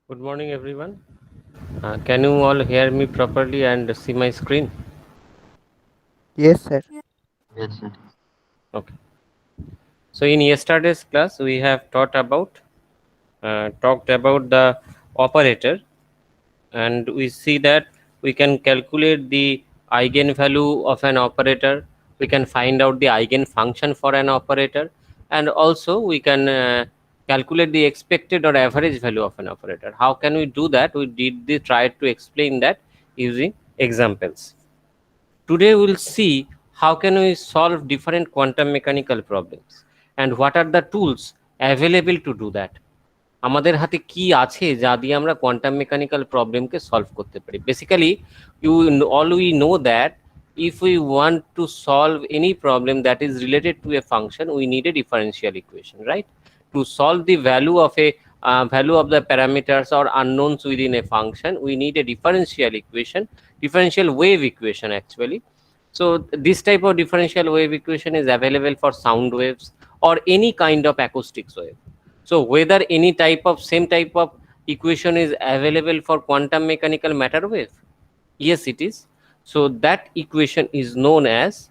Good morning, everyone. Can you all hear me properly and see my screen? Yes, sir. Yes, sir. Okay. So in yesterday's class, we have talked about the operator, and we see that we can calculate the eigenvalue of an operator. We can find out the eigenfunction for an operator, and also we can calculate the expected or average value of an operator. How can we do that? We try to explain that using examples. Today we'll see how can we solve different quantum mechanical problems and what are the tools available to do that. আমাদের হাতে কি আছে যা দিয়ে আমরা quantum mechanical প্রবলেমকে solve করতে পারি basically you all we know that if we want to solve any problem that is related to a function we need a differential equation, right? To solve the value of the parameters or unknowns within a function we need a differential wave equation actually. So this type of differential wave equation is available for sound waves or any kind of acoustics wave. So whether any same type of equation is available for quantum mechanical matter wave? Yes, it is. So that equation is known as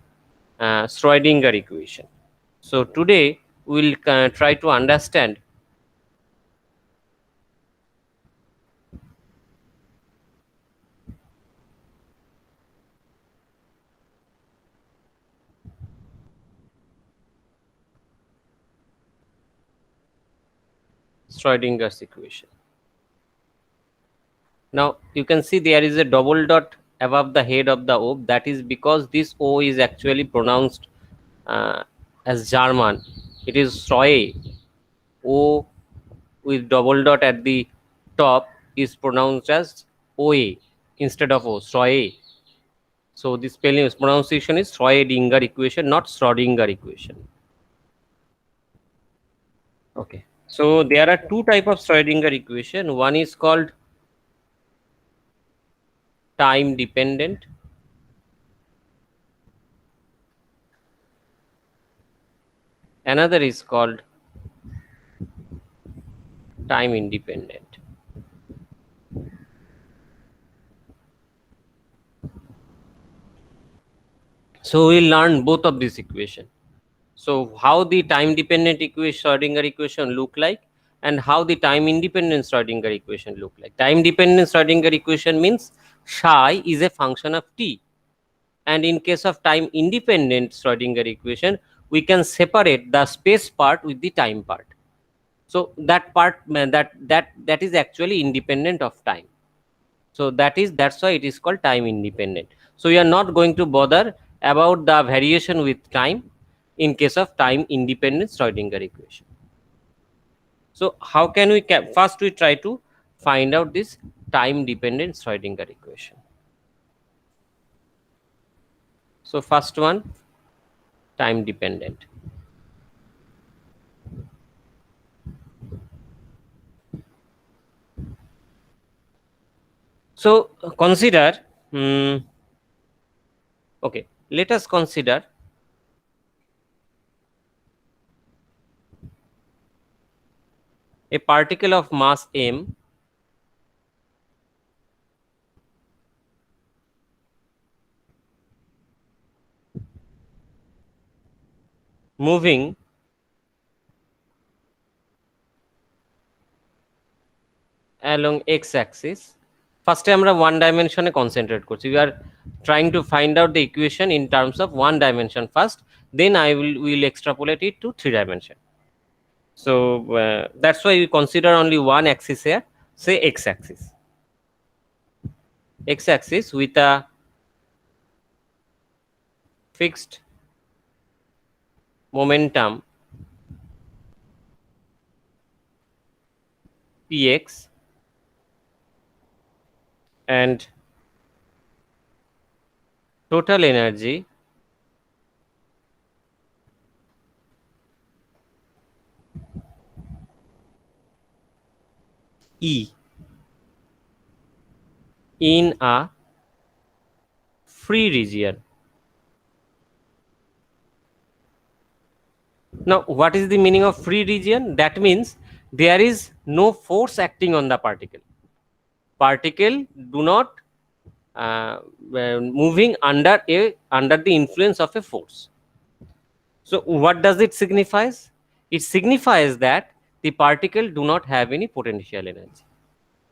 Schrodinger equation. So today we'll try to understand Schrodinger's equation. Now you can see there is a double dot above the head of the O. That is because this O is actually pronounced as German. It is Schroe. O with double dot at the top is pronounced as OA instead of O, Schroe. So the spelling pronunciation is Schrodinger equation, not Schrodinger equation. Okay. So there are two type of Schrodinger equation. One is called time dependent. Another is called time independent. So we learn both of these equation. So how the time dependent Schrodinger equation look like and how the time independent Schrodinger equation look like. Time dependent Schrodinger equation means psi is a function of t, and in case of time independent Schrodinger equation we can separate the space part with the time part. So that part that is actually independent of time. So that's why it is called time independent. So we are not going to bother about the variation with time in case of time independent Schrodinger equation. So how can we first we try to find out this time dependent Schrodinger equation. So first one, time dependent. So consider okay, let us consider a particle of mass m moving along x axis. First আমরা one dimension concentrate করছি. We are trying to find out the equation in terms of one dimension first, then I will extrapolate it to 3 dimension. So that's why we consider only one axis here, say x axis. X axis with a fixed momentum px and total energy E in a free region. Now, what is the meaning of free region? That means there is no force acting on the particle. particle do not moving under the influence of a force. So what does it signifies? It signifies that the particle do not have any potential energy.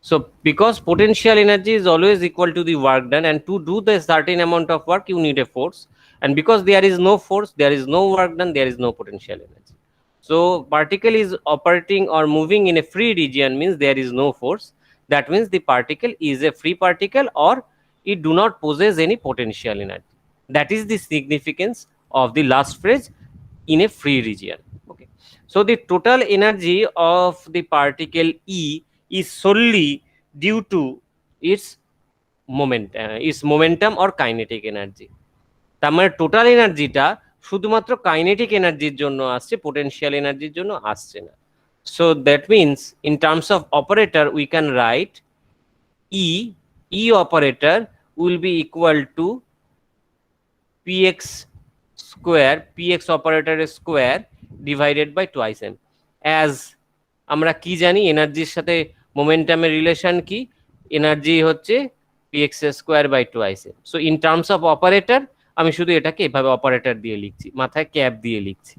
So because potential energy is always equal to the work done, and to do the certain amount of work you need a force, and because there is no force, there is no work done, there is no potential energy. So particle is operating or moving in a free region means there is no force. That means the particle is a free particle, or it do not possess any potential energy. That is the significance of the last phrase, in a free region. Okay. So the total energy of the particle E is solely due to its momentum or kinetic energy. তার মানে total এনার্জিটা শুধুমাত্র kinetic এনার্জির জন্য আসছে, potential এনার্জির জন্য আসছে না। So that means in terms of operator we can write e operator will be equal to px square, px অপারেটরের square divided by twice m. As আমরা কি জানি এনার্জির সাথে মোমেন্টামের রিলেশন কি? এনার্জি হচ্ছে px square by twice m. So in terms of operator আমি শুধু এটাকে এভাবে অপারেটর দিয়ে লিখছি, মাথায় ক্যাপ দিয়ে লিখছি।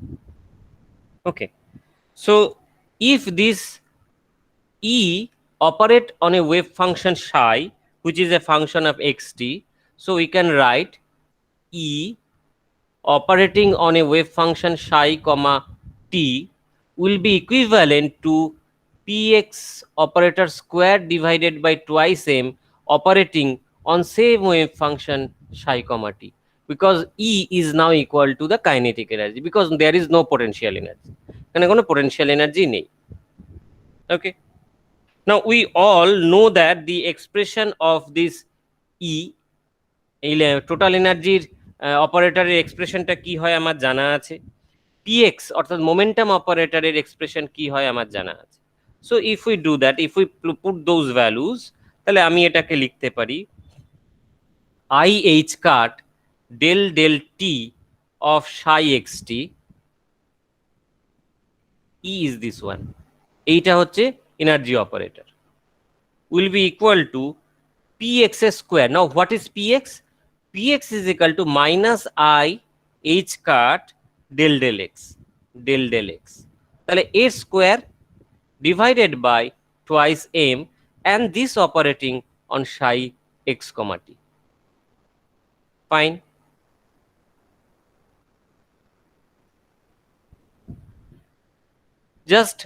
Okay, so if this E operate on a wave function psi which is a function of xt, so we can write E operating on a wave function psi comma t will be equivalent to px operator square divided by twice m operating on same wave function psi comma t, because E is now equal to the kinetic energy, because there is no potential energy, এখানে কোনো potential energy নেই। Okay, now we all know that the expression of this E, total এনার্জির অপারেটরের এক্সপ্রেশনটা কি হয় আমার জানা আছে, px অর্থাৎ মোমেন্টাম অপারেটরের এক্সপ্রেশন কি হয় আমার জানা আছে। So if we do that, if we put those values, তাহলে আমি এটাকে লিখতে পারি i h cut del del t of psi x t, E is this one, এইটা হচ্ছে energy operator, will be equal to px square. Now what is px? Px is equal to minus I h cut del del x, del del x. তাহলে a square divided by twice m, and this operating on psi x comma t. Fine. Just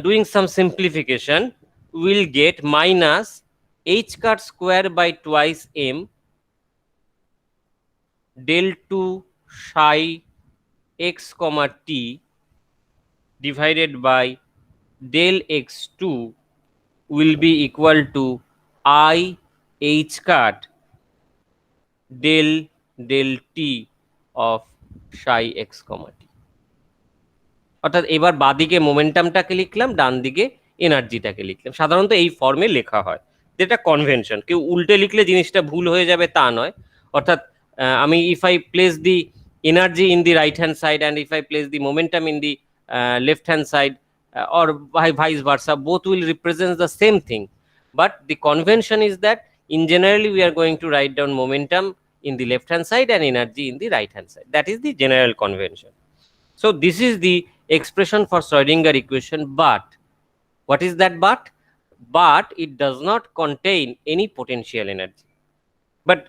doing some simplification, we'll get minus h cut square by twice m del 2 psi x comma t divided by del x2 will be equal to I h cut del del t of psi x comma t. অর্থাৎ এবার বাদিকে মোমেন্টামটাকে লিখলাম, ডান দিকে এনার্জিটাকে লিখলাম। সাধারণত এই ফর্মে লেখা হয়, যেটা কনভেনশন। কেউ উল্টে লিখলে জিনিসটা ভুল হয়ে যাবে তা নয়। অর্থাৎ আমি if I place the energy in the right hand side and if I place the momentum in the left hand side, or vice versa, both will represent the same thing, but the convention is that in generally we are going to write down momentum in the left hand side and energy in the right hand side. That is the general convention. So this is the expression for Schrodinger equation, but what is that but? But it does not contain any potential energy. But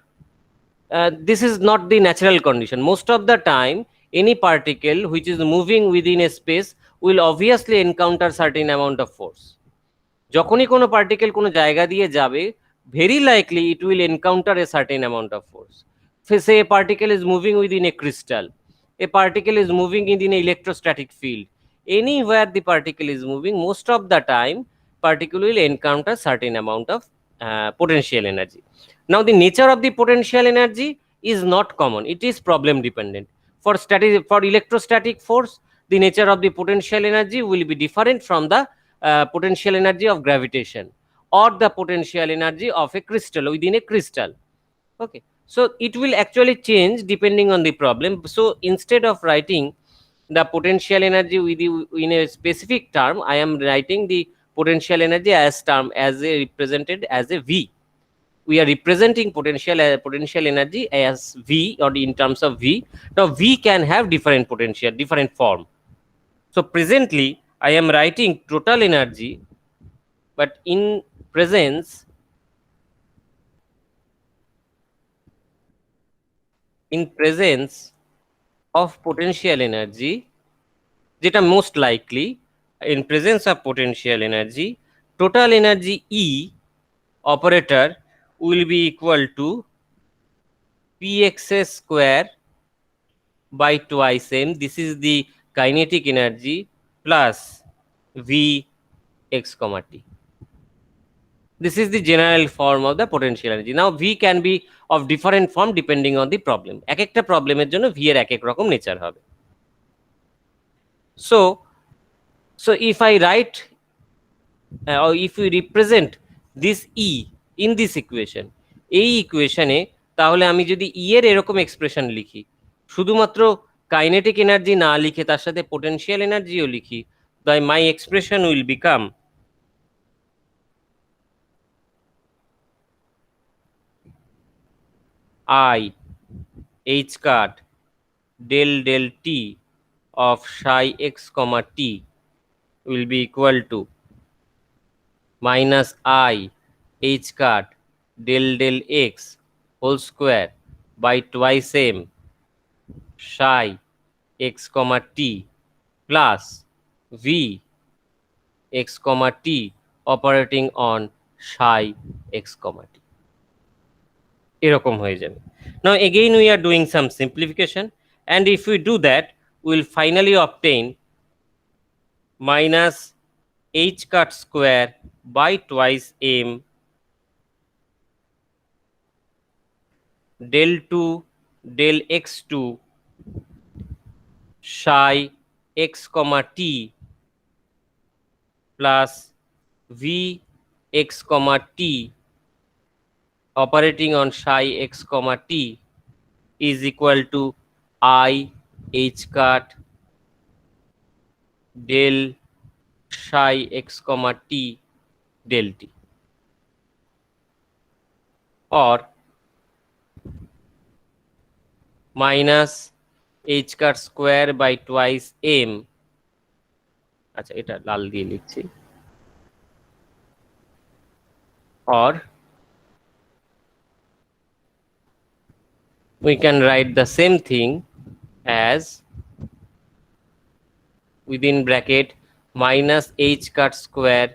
this is not the natural condition. Most of the time any particle which is moving within a space will obviously encounter certain amount of force. যখনই কোনো particle কোনো জায়গা দিয়ে যাবে, very likely it will encounter a certain amount of force. Say a particle is moving within a crystal, a particle is moving in an electrostatic field. Anywhere the particle is moving, most of the time particle will encounter certain amount of potential energy. Now the nature of the potential energy is not common, it is problem dependent. For electrostatic force, the nature of the potential energy will be different from the potential energy of gravitation or the potential energy of a crystal within a crystal. Okay, so it will actually change depending on the problem. So instead of writing the potential energy in a specific term, I am writing the potential energy as represented as a V. We are representing potential energy as V, or in terms of V. Now V can have different potential, different form. So presently I am writing total energy, but in presence of potential energy, যেটা most likely in presence of potential energy, total energy E operator will be equal to px square by twice m. This is the kinetic energy plus v x comma t. This is the general form of the potential energy. Now v can be of different form depending on the problem. এক একটা প্রবলেমের জন্য v এর এক এক রকম nature হবে. So if I write or if we represent this E in this equation, এই ইকুয়েশনে তাহলে আমি যদি E এর এরকম এক্সপ্রেশন লিখি, শুধুমাত্র কাইনেটিক এনার্জি না লিখে তার সাথে পোটেনশিয়াল এনার্জিও লিখি, তাই my expression will become I h cut del del t of psi x comma t will be equal to minus I h cut del del x whole square by twice m psi x comma t plus v x comma t operating on psi x comma t. এরকম হয়ে যাবে. Now again we are doing some simplification, and if we do that we will finally obtain minus h cut square by twice m del 2 del x2 psi x comma t plus v x comma t operating on psi x comma t is equal to I h cut del psi x comma t del t, or minus h cut square by twice m. আচ্ছা, এটা লাল দিয়ে লিখছি, or we can write the same thing as within bracket minus h cut square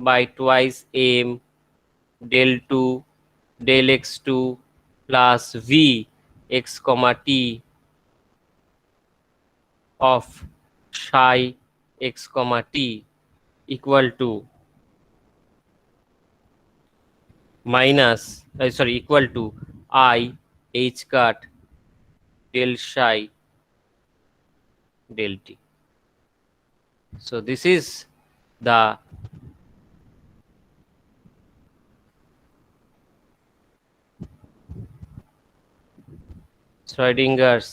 by twice m del 2 del x2 plus v x comma t of psi x comma t equal to equal to I h cut del psi del t. So this is the Schrodinger's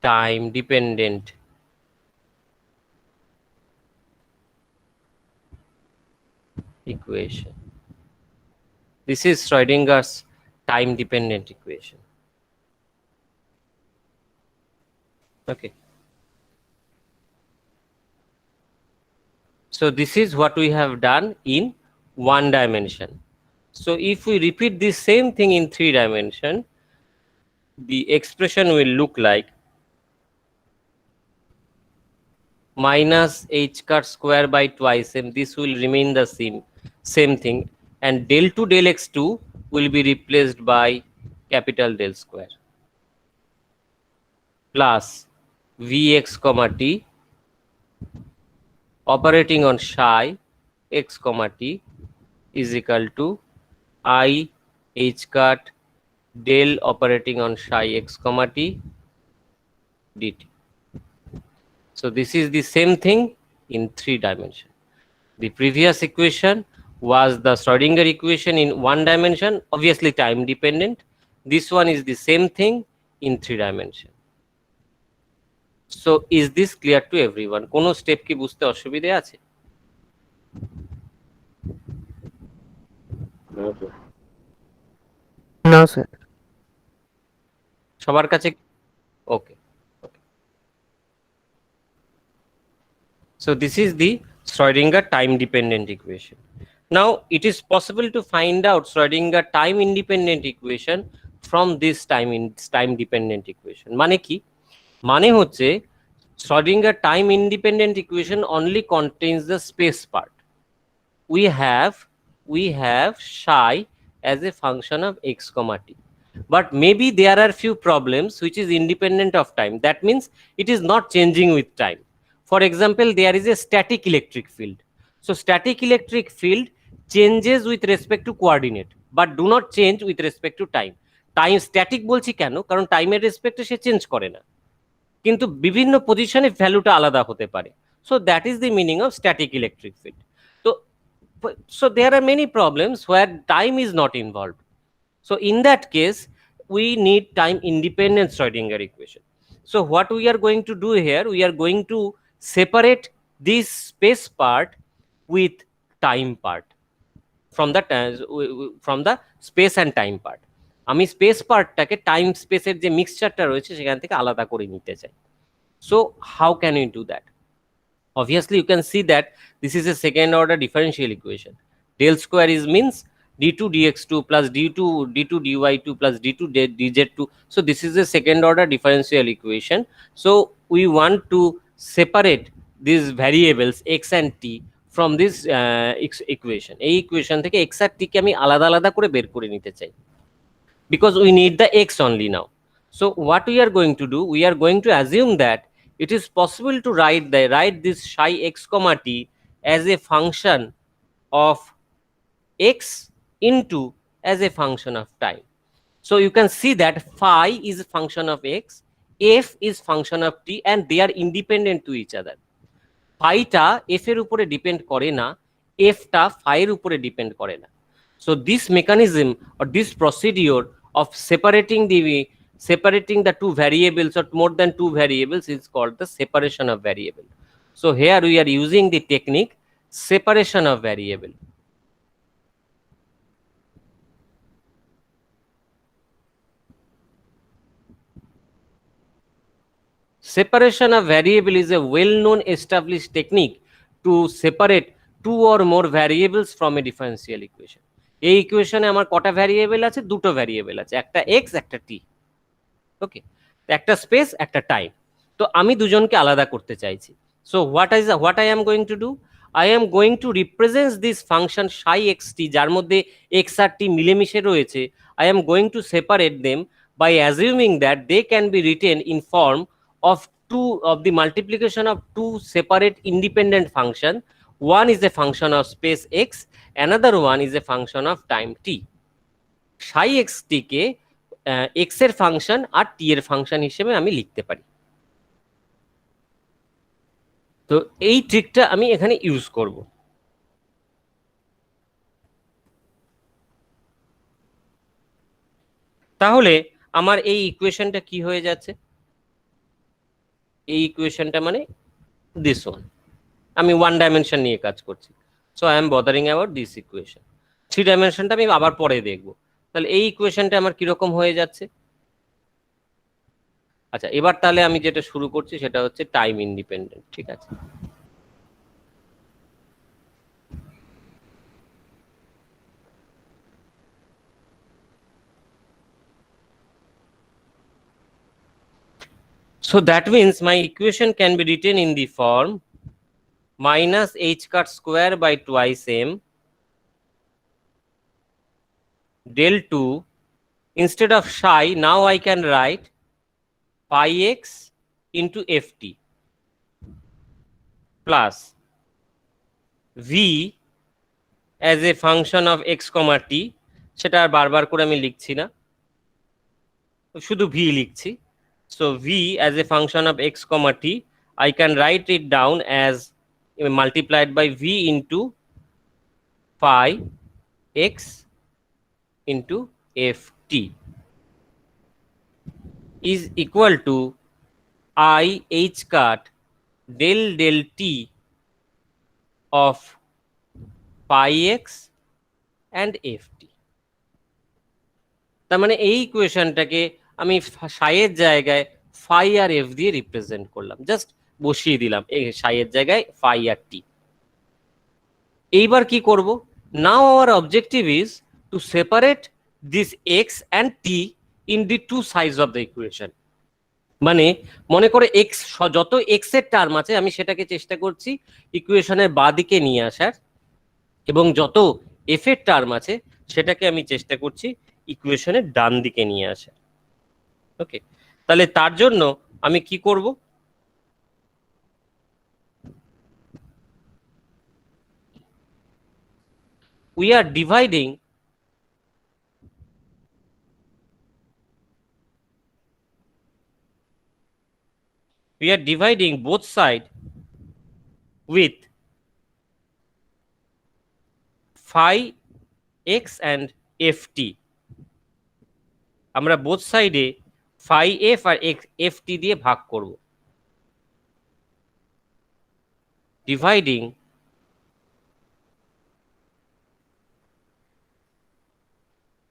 time dependent equation. This is Schrodinger's time dependent equation. Okay. So this is what we have done in one dimension. So if we repeat this same thing in 3 dimension, the expression will look like minus h cut square by twice m. This will remain the same thing, and del 2 del x2 will be replaced by capital del square plus vx comma t operating on psi x comma t is equal to I h cut del operating on psi x comma t dt. So this is the same thing in 3 dimension. The previous equation was the Schrodinger equation in 1 dimension, obviously time dependent. This one is the same thing in 3 dimension. So is this clear to everyone? কোনো step কি বুঝতে অসুবিধা আছে? No, sir. সবার কাছে ওকে। So this is the Schrodinger time dependent equation. Now it is possible to find out Schrodinger time independent equation from this time dependent equation. মানে কি? মানে হচ্ছে Schrodinger time independent equation only contains the space part. We have psi as a function of x comma t, but maybe there are few problems which is independent of time. That means it is not changing with time. For example, there is a static electric field. So static electric field changes with respect to coordinate but do not change with respect to time. Time static বলছি কেন, কারণ টাইমের রেসপেক্টে সে change করে না, কিন্তু বিভিন্ন পজিশনে ভ্যালুটা আলাদা হতে পারে। So that is the meaning of static electric field. তো so there are many problems where time is not involved. So in that case we need time independent Schrodinger equation. So what we are going to do here, we are going to separate this space part with time part from the space and time part. আমি space পার্টটাকে time স্পেসের যে মিক্সচারটা রয়েছে সেখান থেকে আলাদা করে নিতে চাই। So how can we do that? Obviously you can see that this is a second order differential equation. Del square is means d2 dx2 plus d2 dy2 plus d2 dz2. So this is a second order differential equation. So we want to separate these variables x and t from this equation. এই equation থেকে x আর t কে আমি আলাদা আলাদা করে বের করে নিতে চাই, because we need the x only now. So what we are going to do, we are going to assume that it is possible to write this psi x comma t as a function of x into as a function of time. So you can see that phi is a function of x, f is function of t, and they are independent to each other. Phi টা f এর উপরে depend করে না, f টা phi এর উপরে depend করে না। So this mechanism or this procedure of separating the two variables or more than two variables is called the separation of variable. So here we are using the technique separation of variable. Separation of variable is a well-known established technique to separate two or more variables from a differential equation. এই ইকুয়েশনে আমার কটা variable আছে? দুটো variable আছে, একটা x একটা টি। ওকে, একটা স্পেস একটা টাইম। তো আমি দুজনকে আলাদা করতে চাইছি। So what I am going to do, I am going two represent this function Sai x টি, যার মধ্যে এক্স আর টি মিলেমিশে রয়েছে। I am going two separate them by assuming that they can be written in form of the multiplication of two separate independent function. One is a function of space x, another one is a function of time t. psi x t K x এর function আর t এর function হিসেবে আমি লিখতে পারি। তো এই ট্রিকটা আমি এখানে ইউজ করব। তাহলে আমার এই ইকুয়েশনটা কি হয়ে যাচ্ছে? এই ইকুয়েশনটা মানে দিস ওয়ান, আমি ওয়ান ডাইমেনশন নিয়ে কাজ করছি। So I am bothering about this equation. Three ডাইমেনশনটা আমি আবার পরে দেখব। তাহলে এই ইকুয়েশনটা আমার কিরকম হয়ে যাচ্ছে? আচ্ছা, এবার তাহলে আমি যেটা শুরু করছি সেটা হচ্ছে টাইম ইন্ডিপেন্ডেন্ট, ঠিক আছে? So that means my equation can be written in the form minus h cut square by twice m del 2, instead of psi now I can write pi x into ft plus v as a function of x comma t, সেটা আর বারবার করে আমি লিখছি না, শুধু v লিখছি। So v as a function of x comma t, I can write it down as multiplied by v into phi x into ft is equal to I h cut del del t of phi x and ft। তার মানে এই ইকুয়েশনটাকে আমি সাইয়ের জায়গায় phi আর F দিয়ে represent করলাম, just বসিয়ে দিলাম এই সাইয়ের জায়গায় ফাই আর টি। এইবার কি করব, now our objective is to separate this x and t in the two sides of the equation. মানে মনে করে এক্স, যত এক্স এর টার্ম আছে আমি সেটাকে চেষ্টা করছি ইকুয়েশনের বাঁ দিকে নিয়ে আসার, এবং যত এফ এর টার্ম আছে সেটাকে আমি চেষ্টা করছি ইকুয়েশনের ডান দিকে নিয়ে আসার। ওকে, তাহলে তার জন্য আমি কি করব, we are dividing both side with phi x and ft। আমরা বোথ সাইডে phi f আর ft দিয়ে ভাগ করব, ডিভাইডিং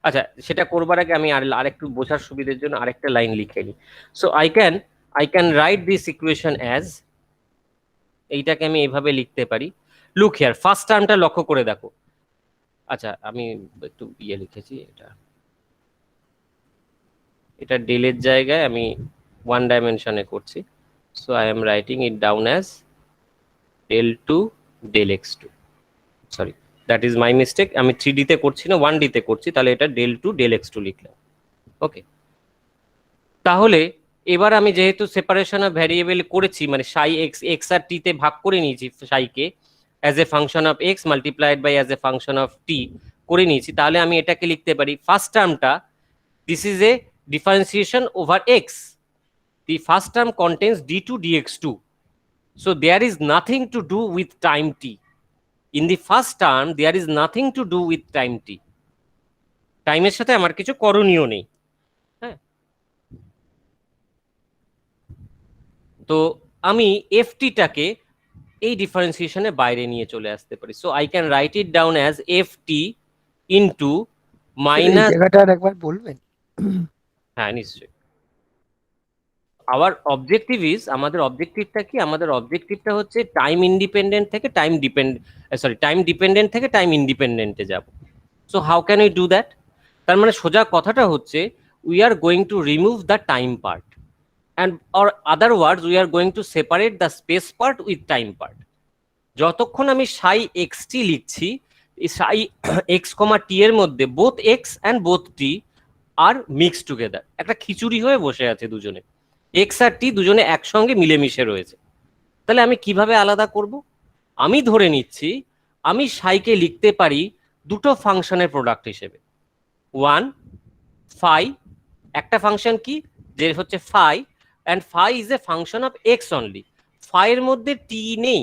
আচ্ছা সেটা করবার আগে আমি আরেকটু বোঝার সুবিধার জন্য আরেকটা লাইন লিখে নিই। So I can right this equation as, এইটাকে আমি এইভাবে লিখতে পারি। লুক হিয়ার, ফার্স্ট টার্মটা লক্ষ্য করে দেখো। আচ্ছা আমি একটু লিখেছি, এটা ডেলের জায়গায় আমি ওয়ান ডাইমেনশনে করছি। So I am writing it down as del 2 del x2, sorry that is my mistake, আমি 3D তে করছি না 1D তে করছি, তাহলে এটা del 2 del x2 লিখলাম। ওকে, তাহলে এবার আমি যেহেতু সেপারেশন অফ ভ্যারিয়েবল করেছি, মানে সাই এক্স, এক্স আর টি তে ভাগ করে নিয়েছি সাইকে as a function of x multiplied by as a function of t করে নিয়েছি, তাহলে আমি এটাকে লিখতে পারি ফার্স্ট টার্মটা, this is a differentiation over x, the first term contains d2 dx2, so there is nothing to do with time t. In the first term there is nothing to do with time t, টাইমের সাথে আমার কিছু করণীয় নেই। হ্যাঁ, তো আমি ft টাকে এই ডিফারেন্সিয়েশনের বাইরে নিয়ে চলে আসতে পারি। So I can write it down as ft into minus, জায়গাটা একবার বলবেন? হ্যাঁ নিশ্চয়ই। আওয়ার অবজেক্টিভ ইজ, আমাদের অবজেক্টিভটা কি, আমাদের অবজেক্টিভটা হচ্ছে টাইম ইন্ডিপেন্ডেন্ট থেকে টাইম টাইম ডিপেন্ডেন্ট থেকে টাইম ইন্ডিপেন্ডেন্টে যাব। So how can we do that? তার মানে সোজা কথাটা হচ্ছে we are going to remove the time part, and or other words we are going to separate the space part with time part. যতক্ষণ আমি সাই x টি লিখছি, সাই x কমা t এর মধ্যে both x and both t আর mix together, একটা খিচুড়ি হয়ে বসে আছে দুজনে, এক্স আর টি দুজনে একসঙ্গে মিলেমিশে রয়েছে। তাহলে আমি কিভাবে আলাদা করব? আমি ধরে নিচ্ছি আমি সাইকে লিখতে পারি দুটো ফাংশনের প্রোডাক্ট হিসেবে, ওয়ান ফাই, একটা ফাংশন কি যে হচ্ছে phi, and phi is a function of x only, phi এর মধ্যে টি নেই।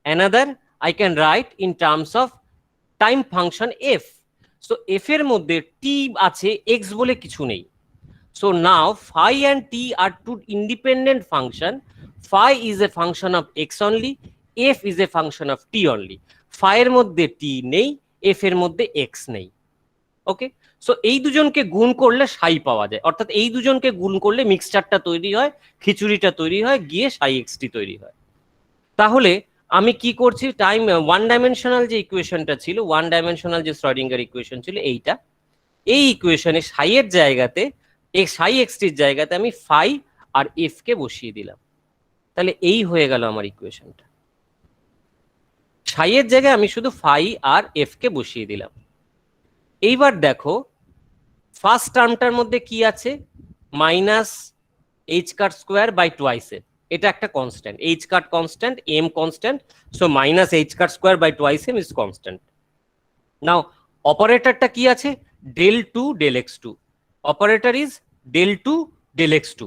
Another I can write in terms of time function f, so f এর মধ্যে টি আছে, এক্স বলে কিছু নেই। So now phi and t are two independent function. Phi is a function of x only, f is a function of t only. Phi এর মধ্যে t নেই, f এর মধ্যে x নেই। ওকে, সো এই দুজনকে গুণ করলে সাই পাওয়া যায়, অর্থাৎ এই দুজনকে গুণ করলে মিক্সচারটা তৈরি হয়, খিচুড়িটা তৈরি হয়, গিয়ে সাই এক্সটি তৈরি হয়। তাহলে আমি কি করছি, টাইম ওয়ান ডাইমেনশনাল যে ইকুয়েশনটা ছিল, ওয়ান ডাইমেনশনাল যে শ্রোডিঙ্গার ইকুয়েশন ছিল এইটা, এই ইকুয়েশনে সাই এর জায়গাতে, এই সাই এক্সটির জায়গাতে আমি ফাই আর এফ কে বসিয়ে দিলাম। তাহলে এই হয়ে গেল আমার ইকুয়েশনটা, সাই এর জায়গায় আমি শুধু ফাই আর এফ কে বসিয়ে দিলাম। এইবার দেখো ফার্স্ট টার্মটার মধ্যে কি আছে, minus h cut square by twice m, এটা একটা constant, h cut constant, m constant, so minus h cut square by twice m is constant. Now অপারেটরটা কি আছে, del 2 del x2, operator is del 2 del x2,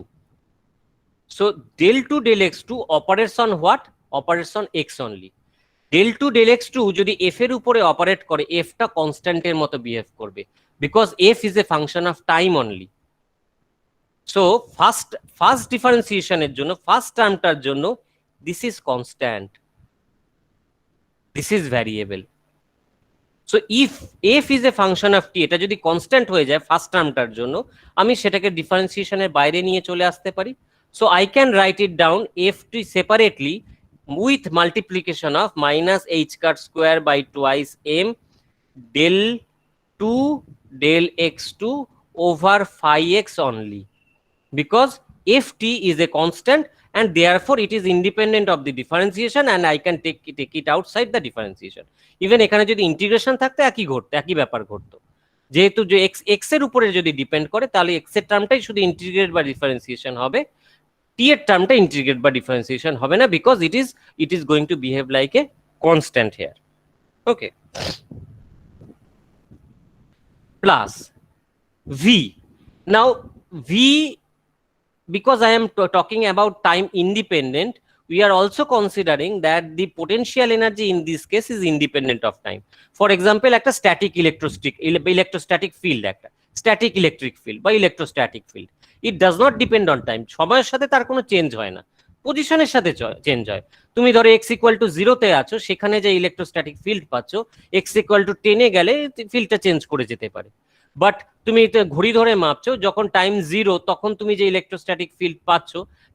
so del 2 del x2 operates on what, operates on x only। del 2 del x2 যদি f এর উপরে operate করে, f টা কনস্ট্যান্টের মতো behave করবে, because f is a function of time only। So first ডিফারেন্সিয়েশনের জন্য first টার্মটার জন্য this is constant, this is variable. So if f is a function of t, এটা যদি কনস্ট্যান্ট হয়ে যায় ফার্স্ট টার্মটার জন্য, আমি সেটাকে ডিফারেন্সিয়েশনের বাইরে নিয়ে চলে আসতে পারি। So I can write it down F T separately with multiplication of minus h cut square by twice m del 2 del x2 over phi x only, because ft is a constant and therefore it is independent of the differentiation and I can take it outside the differentiation. Even এখানে যদি integration থাকতো একই ব্যাপার ঘটতো, যেহেতু যে x এর উপরে যদি ডিপেন্ড করে তাহলে x এর টার্মটাই শুধু ইন্টিগ্রেট বা ডিফারেন্সিয়েশন হবে, t এর টার্মটা ইন্টিগ্রেট বা ডিফারেন্সিয়েশন হবে না, because it is going to behave like a constant here. Okay, plus v. Now v, because I am talking about time independent, we are also considering that the potential energy in this case is independent of time. For example, একটা static electrostatic field, একটা static electric field বা electrostatic field, it does not depend on time. সময়ের সাথে তার কোনো change হয় না, পজিশনের সাথে চেঞ্জ হয়। তুমি ধরো x ইকুয়াল টু 0-তে আছো, সেখানে যে ইলেকট্রোস্ট্যাটিক ফিল্ড পাচ্ছ, x ইকুয়াল টু 10-এ গেলে ফিল্ডটা চেঞ্জ করে যেতে পারে। বাট তুমি ঘড়ি ধরে মাপছো, যখন টাইম 0 তখন তুমি যে ইলেকট্রোস্ট্যাটিক ফিল্ড পাচ্ছ,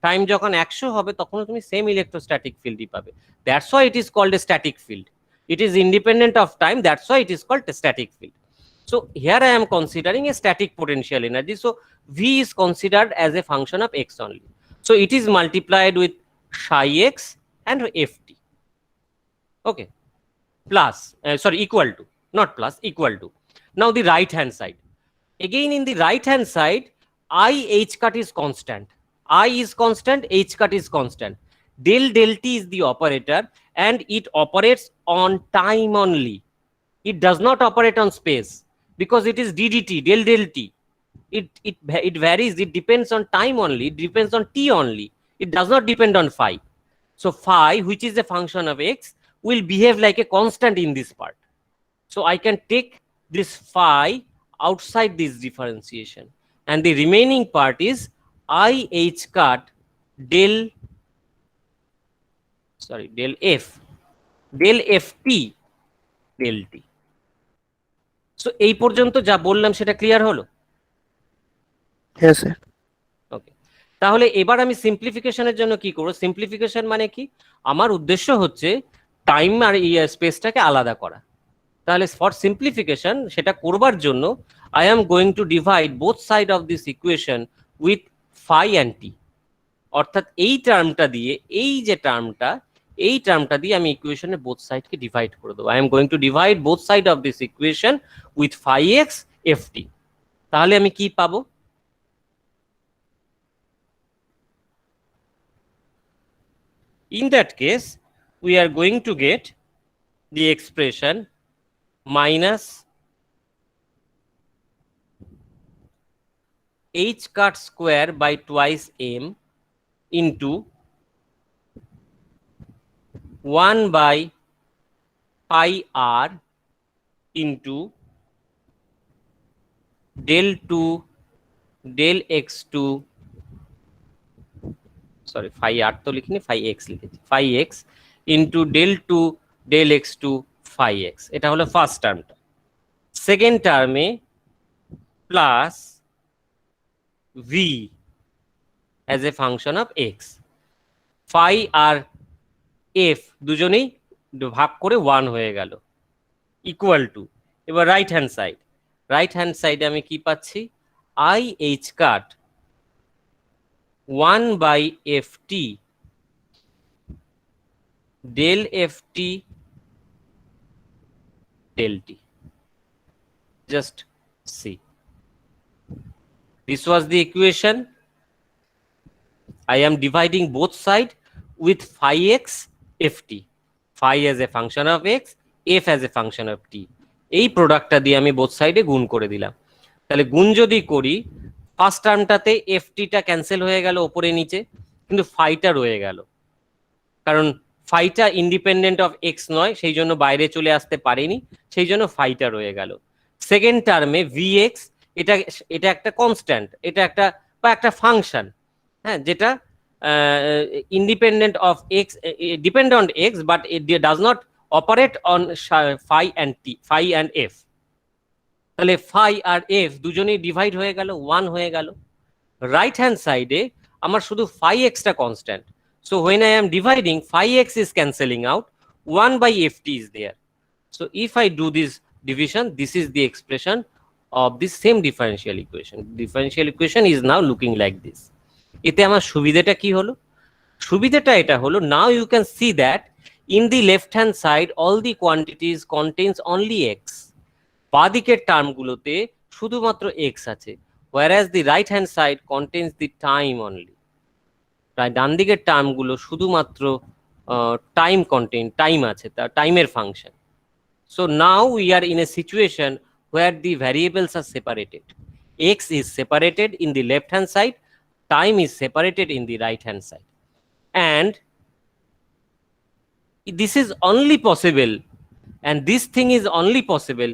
টাইম যখন 100 হবে তখন তুমি সেম ইলেকট্রোস্ট্যাটিক ফিল্ডই পাবে। That's why it is called a static field. It is independent of time, that's why it is called a static field. So here I am considering a static potential energy. So V is considered as a function of x only. So it is multiplied with psi x and ft. Okay, plus equal to, not plus, equal to. Now the right hand side. Again in the right hand side, I h cut is constant. I is constant, h cut is constant. Del t is the operator and it operates on time only. It does not operate on space because it is ddt, del t. It varies, it depends on time only, it depends on t only. It does not depend on phi. So phi, which is a function of x, will behave like a constant in this part. So I can take this phi outside this differentiation and the remaining part is I h cut del f ft del t. So এই পর্যন্ত যা বললাম সেটা clear হলো? Yes, sir. ওকে, তাহলে এবার আমি সিম্পলিফিকেশনের জন্য কি করব? সিম্পলিফিকেশন মানে কি? আমার উদ্দেশ্য হচ্ছে টাইম আর স্পেসটাকে আলাদা করা। তাহলে ফর সিম্পলিফিকেশন সেটা করবার জন্য I am going to divide both side of this equation with phi and t. অর্থাৎ এই টার্মটা দিয়ে, এই যে টার্মটা, এই টার্মটা দিয়ে আমি ইকুয়েশনে বোথ সাইডকে ডিভাইড করে দেবো। I am going to divide both side of this equation with phi x f t. তাহলে আমি কি পাবো? In that case, we are going to get the expression minus h cut square by twice m into 1 by pi r into del 2 del x2, sorry phi r তো লিখিনি, phi x লিখেছি, phi x into del 2 del x2 phi x. এটা হলো first টার্মটা। Second টার্মে plus v as a function of x, phi আর f দুজনেই ভাগ করে 1 হয়ে গেল, ইকুয়াল টু, এবার রাইট হ্যান্ড সাইডে আমি কি পাচ্ছি? I h cut 1 by ft del ft del t. Just see, this was the equation. I am dividing both sides with phi x ft, phi as a function of x, f as a function of t. এই প্রোডাক্টটা দিয়ে আমি both সাইডে গুণ করে দিলাম। তাহলে গুণ যদি করি, ফার্স্ট টার্মটাতে ft-টা ক্যান্সেল হয়ে গেল ওপরে নিচে, কিন্তু ফাইটা রয়ে গেল, কারণ ফাইটা ইন্ডিপেন্ডেন্ট অফ এক্স নয়, সেই জন্য বাইরে চলে আসতে পারেনি, সেই জন্য ফাইটা রয়ে গেল। সেকেন্ড টার্মে vx, এটা একটা কনস্ট্যান্ট, এটা একটা বা একটা ফাংশন, হ্যাঁ, যেটা independent of x, depend on x, but it does not operate on phi and f. তাহলে ফাই আর এফ দুজনেই ডিভাইড হয়ে গেল, 1 হয়ে গেল। রাইট হ্যান্ড সাইডে আমার শুধু ফাই এক্সটা constant, so when I am dividing, phi x is cancelling out, 1 by ft is there. So if I do this division, this is the expression of this same differential equation. Differential equation is now looking like this. এতে আমার সুবিধাটা কি হলো? সুবিধাটা এটা হলো, now you can see that in the left hand side all the quantities contains only x. বাঁদিকের টার্মগুলোতে শুধুমাত্র x আছে, whereas the right hand side contains the time only. ডান দিকের টার্মগুলো শুধুমাত্র টাইম আছে, তা টাইমের function. So now we are in a situation where the variables are separated. X is separated in the left hand side, time is separated in the right hand side, and this is only possible, and this thing is only possible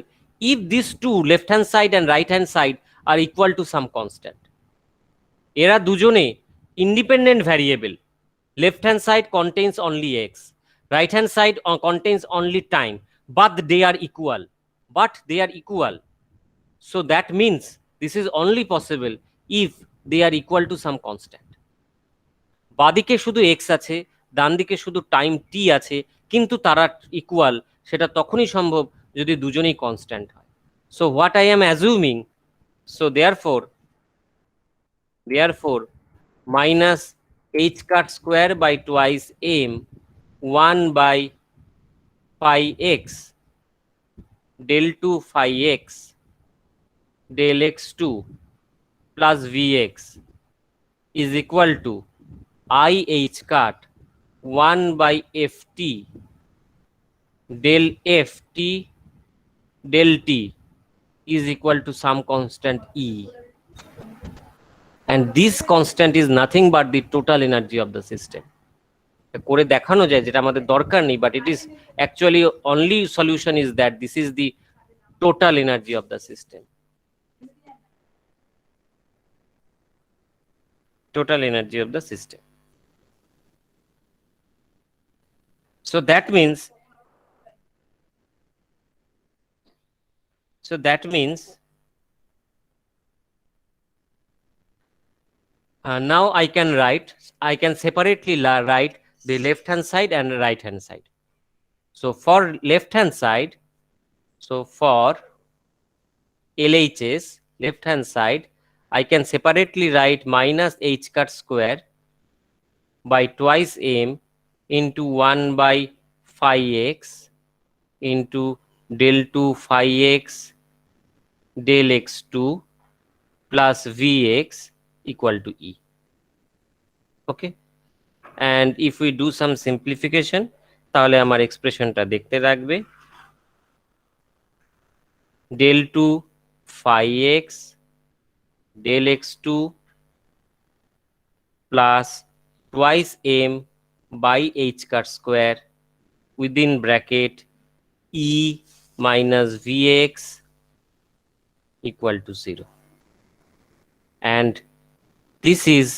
if these two, left hand side and right hand side, are equal to some constant. এরা দুজনে independent variable. Left hand side contains only x, right hand side contains only time, but they are equal. So that means this is only possible if they are equal to some constant. বাদিকে শুধু x আছে, ডান দিকে শুধু time t আছে, কিন্তু তারা equal, সেটা তখনই সম্ভব যদি দুজনেই কনস্ট্যান্ট হয়। So what I am assuming, so therefore minus h cut square by twice m 1 by phi x del 2 phi x del x2 plus vx is equal to I h cut 1 by ft del ft del t is equal to some constant E, and this constant is nothing but the total energy of the system. করে দেখানো যায় যেটা আমাদের দরকার নেই, but it is actually only solution is that this is the total energy of the system. Total energy of the system. So that means now I can separately write the left hand side and right hand side. So for left hand side, so for LHS left hand side, I can separately write minus h cut square by twice m into 1 by phi x into del 2 phi x del x2 plus vx equal to E. Okay, and if we do some simplification, তাহলে আমার এক্সপ্রেশনটা দেখতে রাখবে del 2 phi x del x2 plus twice m by h cut square within bracket E minus vx equal to 0. And this is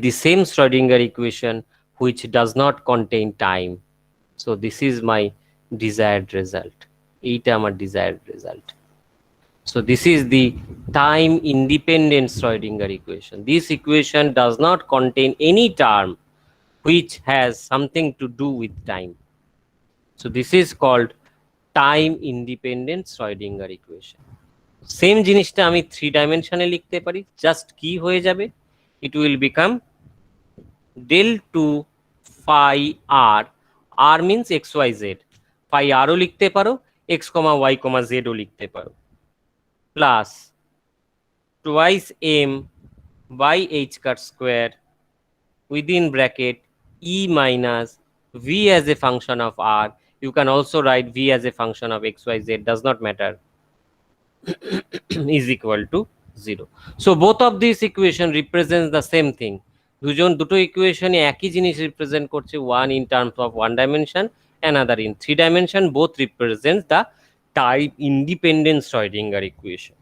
the same Schrodinger equation which does not contain time. So this is my desired result. Eta amar desired result. So this is the time independent Schrodinger equation. This equation does not contain any term which has something to do with time. So this is called time independent Schrodinger equation. Same জিনিসটা আমি 3 ডাইমেনশনে লিখতে পারি, just কি হয়ে যাবে, it will become del 2 phi r, r means xyz, phi r ও লিখতে পারো, x, y, z ও লিখতে পারো, plus twice m by h cut square within bracket E minus v as a function of r. You can also write v as a function of xyz, does not matter, is equal to 0. So both of these equation represents the same thing. দুটো ইকুয়েশনে একই জিনিস represent করছে, one in terms of 1 dimension, another in 3 dimension. Both represents the time independent Schrodinger equation.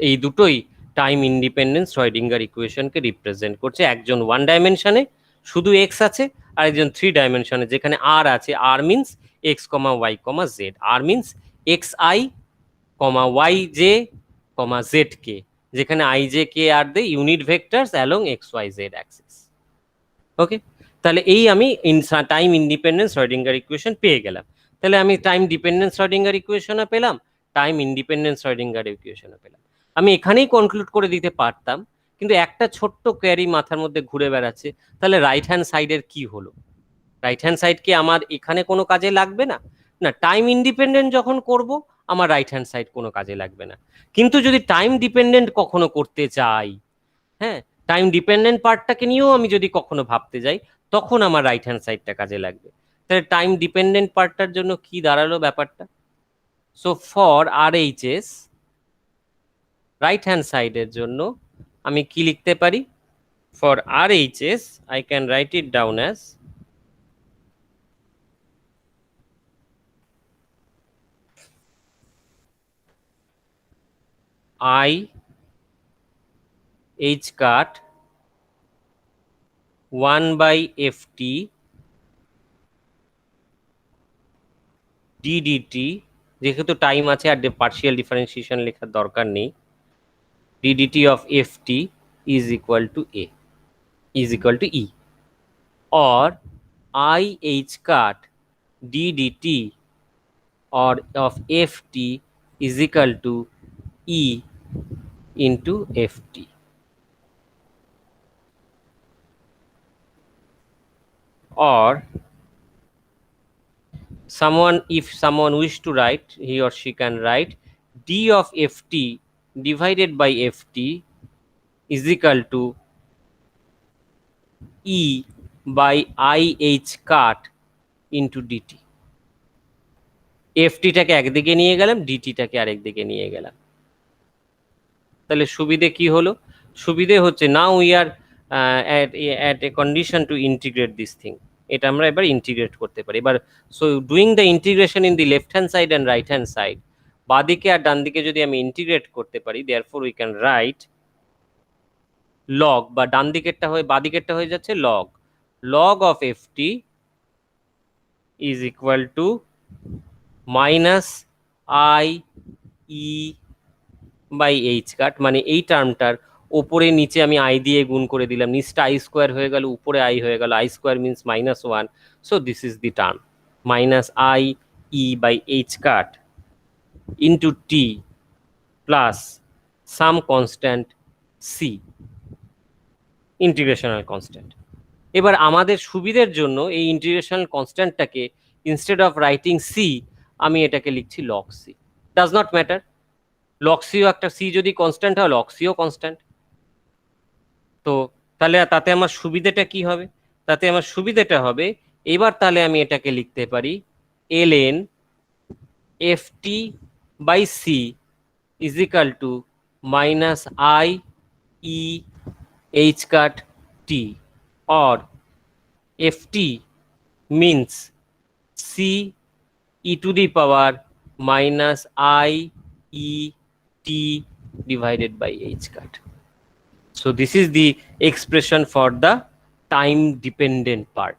এই দুটোই time independent Schrödinger ইকুয়েশনকে represent করছে। একজন 1 ডাইমেনশনে শুধু এক্স আছে, আর একজন 3 ডাইমেনশনে যেখানে আর আছে। R means x comma y comma z, r means x i comma y j comma z k, যেখানে i j k are the unit vectors along x y z axis. Okay, তাহলে এই আমি time independent Schrödinger equation পেয়ে গেলাম। তাহলে আমি time dependent Schrödinger ইকুয়েশনও পেলাম, time independent Schrödinger ইকুয়েশনও পেলাম। আমি এখানেই কনক্লুড করে দিতে পারতাম, কিন্তু একটা ছোট্ট কোয়ারি মাথার মধ্যে ঘুরে বেড়াচ্ছে, তাহলে রাইট হ্যান্ড সাইডের কি হলো? রাইট হ্যান্ড সাইড কি আমার এখানে কোনো কাজে লাগবে না? না, টাইম ইন্ডিপেন্ডেন্ট যখন করব আমার রাইট হ্যান্ড সাইড কোনো কাজে লাগবে না। কিন্তু যদি টাইম ডিপেন্ডেন্ট কখনো করতে চাই, হ্যাঁ, টাইম ডিপেন্ডেন্ট পার্টটাকে নিয়েও আমি যদি কখনো ভাবতে যাই, তখন আমার রাইট হ্যান্ড সাইডটা কাজে লাগবে। তাহলে টাইম ডিপেন্ডেন্ট পার্টটার জন্য কি দাঁড়ালো ব্যাপারটা? So for R H S right hand সাইডের জন্য আমি কি লিখতে পারি? For R H S I can write it down as I H cut 1 by FT DDT, যেহেতু টাইম আছে আর পার্শিয়াল ডিফারেন্সিয়েশন লেখার দরকার নেই, DDT of FT is equal to A, is equal to E, or IH cut DDT or of FT is equal to E into FT. Or if someone wish to write, he or she can write D of FT divided by FT is equal to E by IH cut into DT. FT টাকে একদিকে নিয়ে গেলাম, DT টাকে আরেক দিকে নিয়ে গেলাম। তাহলে সুবিধে কি হলো? সুবিধে হচ্ছে নাও we R at a condition to integrate this thing. এটা আমরা এবার ইন্টিগ্রেট করতে পারি। এবার so doing the integration in the left hand side and right hand side, বাদিকে আর ডান দিকে যদি আমি ইন্টিগ্রেট করতে পারি, therefore we can write log, বা ডান দিকেরটা হয়ে বাদিকেরটা হয়ে যাচ্ছে log, log of f t is equal to minus i E by h cut, মানে এই টার্মটার ওপরে নিচে আমি আই দিয়ে গুণ করে দিলাম, নিচটা আই স্কোয়ার হয়ে গেল, উপরে আই হয়ে গেল, i square means -1, so this is the term minus i E by h cut into t plus some constant c, integrational constant. এবার আমাদের সুবিধের জন্য এই ইন্টিগ্রেশনাল কনস্ট্যান্টটাকে ইনস্টেড অফ রাইটিং সি আমি এটাকে লিখছি log c, does not matter. Log সিও একটা, সি যদি কনস্ট্যান্ট হয় লগ সিও কনস্ট্যান্ট। তো তাহলে তাতে আমার সুবিধাটা কি হবে? তাতে আমার সুবিধাটা হবে, এবার তাহলে আমি এটাকে লিখতে পারি ln ft by c is equal to minus i e h cut t, or ft means c e to the power minus I e t divided by h cut. So this is the expression for the time dependent part.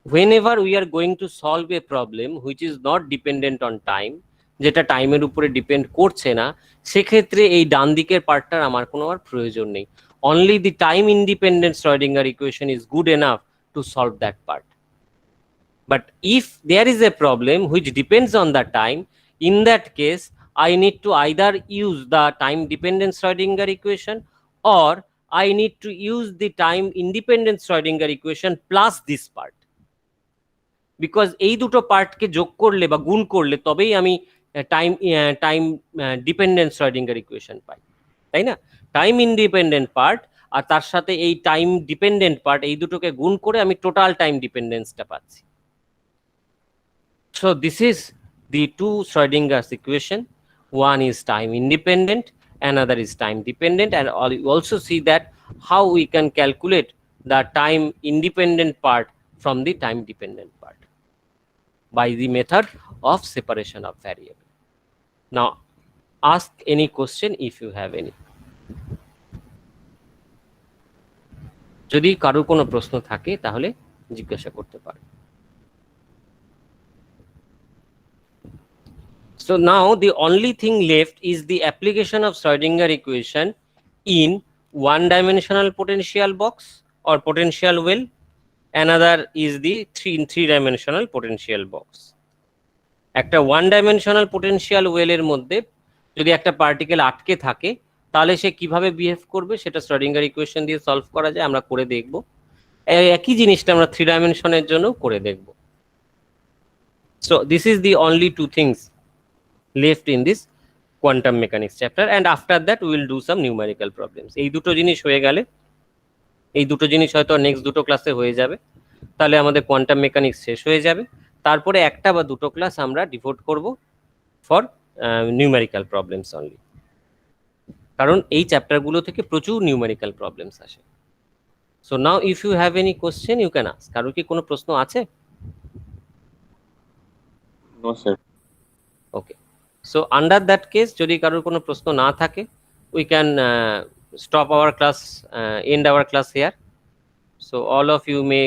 Whenever we are going to solve a problem which is not dependent on time, যেটা টাইমের উপরে depend করছে না, সেক্ষেত্রে এই ডান দিকের পার্টটার আমার কোনো আর প্রয়োজন নেই। Only the time independent Schrodinger equation is good enough to solve that part. But if there is a problem which depends on the time, in that case I need to either use the time dependent Schrodinger equation or I need to use the time independent Schrodinger equation plus this part, because এই দুটো পার্টকে যোগ করলে বা গুণ করলে তবেই আমি time dependent Schrödinger equation পাই, তাই না? টাইম ইন্ডিপেন্ডেন্ট পার্ট আর তার সাথে এই টাইম ডিপেন্ডেন্ট পার্ট, এই দুটোকে গুণ করে আমি টোটাল টাইম ডিপেন্ডেন্সটা পাচ্ছি। So this is the two Schrodinger's equation. One is time independent, another is time dependent, and you also see that how we can calculate the time independent part from the time dependent part by the method of separation of variable. Now ask any question if you have any. যদি কারো কোনো প্রশ্ন থাকে তাহলে জিজ্ঞাসা করতে পারে। So now the only thing left is the application of Schrodinger equation in one-dimensional potential box or potential well. Another is the three-dimensional potential box. একটা one-dimensional potential well এর মধ্যে যদি একটা পার্টিকেল আটকে থাকে তাহলে সে কিভাবে বিহেভ করবে সেটা শ্রোডিঙ্গার ইকুয়েশন দিয়ে সলভ করা যায়, আমরা করে দেখব। একই জিনিসটা আমরা থ্রি ডাইমেনশনের জন্য করে দেখব। So this is the only two things left in this quantum mechanics chapter, and after that we will do some numerical problems. এই দুটো জিনিস হয়ে গেলে, এই দুটো জিনিস হয়তো নেক্সট দুটো ক্লাসে হয়ে যাবে, তাহলে আমাদের কোয়ান্টাম মেকানিক্স শেষ হয়ে যাবে। তারপরে একটা বা দুটো ক্লাস আমরা ডিভোট করব ফর নিউমেরিক্যাল প্রবলেমস অনলি, কারণ এই চ্যাপ্টারগুলো থেকে প্রচুর নিউমেরিক্যাল প্রবলেমস আসে। So now if you have any question you can ask. কারোর কি কোনো প্রশ্ন আছে? No sir. Okay, so under that case যদি কারোর কোনো প্রশ্ন না থাকে we can stop our class, end our class here. So all of you may